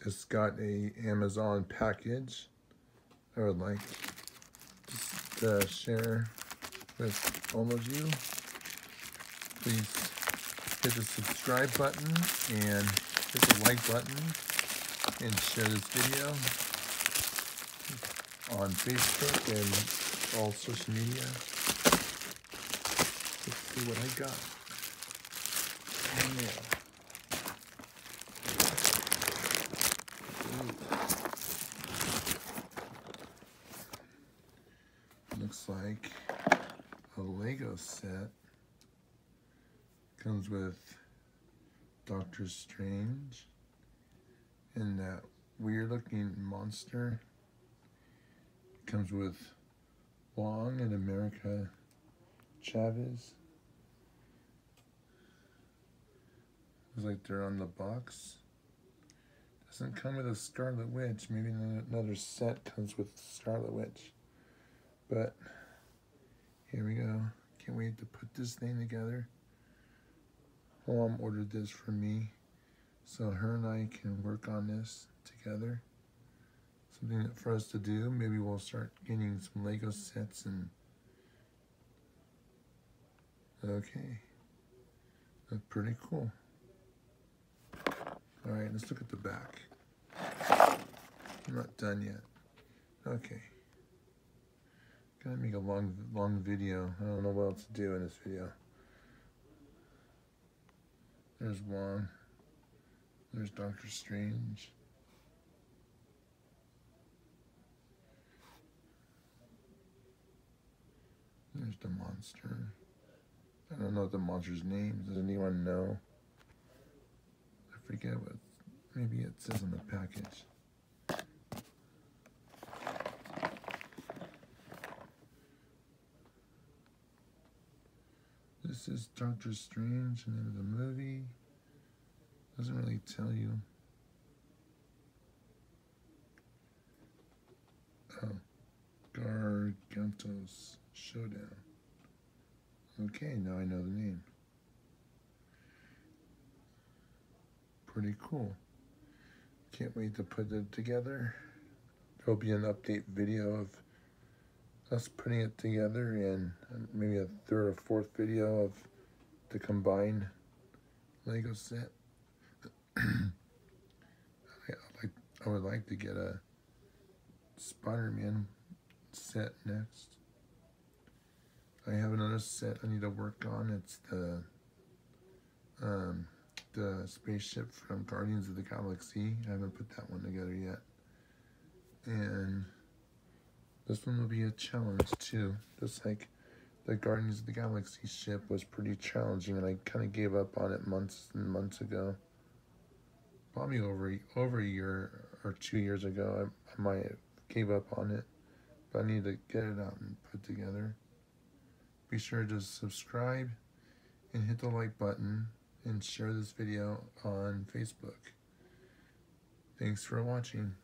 It's got a Amazon package I would like to share with all of you. Please hit the subscribe button and hit the like button and share this video on Facebook and all social media. Let's see what I got. Oh, yeah. Looks like a Lego set. Comes with Doctor Strange and that weird looking monster. Comes with Wong and America Chavez. Looks like they're on the box. Doesn't come with a Scarlet Witch. Maybe another set comes with Scarlet Witch. But here we go. Can't wait to put this thing together. Mom ordered this for me, so her and I can work on this together. Something for us to do. Maybe we'll start getting some Lego sets and. Okay, that's pretty cool. All right, let's look at the back. I'm not done yet. Okay. Gonna make a long video. I don't know what else to do in this video. There's Wong. There's Doctor Strange. There's the monster. I don't know what the monster's name is. Does anyone know? I forget what. Maybe it says on the package. This is Doctor Strange, the name of the movie. Doesn't really tell you. Oh, Gargantos Showdown. Okay, now I know the name. Pretty cool. Can't wait to put it together. There'll be an update video of us putting it together and maybe a third or fourth video of the combined Lego set. I would like to get a Spider-Man set next. I have another set I need to work on. It's the spaceship from Guardians of the Galaxy. I haven't put that one together yet. And this one will be a challenge too. Just like the Guardians of the Galaxy ship was pretty challenging, and I kind of gave up on it months and months ago. Probably over a year or 2 years ago, I might have gave up on it. But I need to get it out and put together. Be sure to subscribe and hit the like button and share this video on Facebook. Thanks for watching.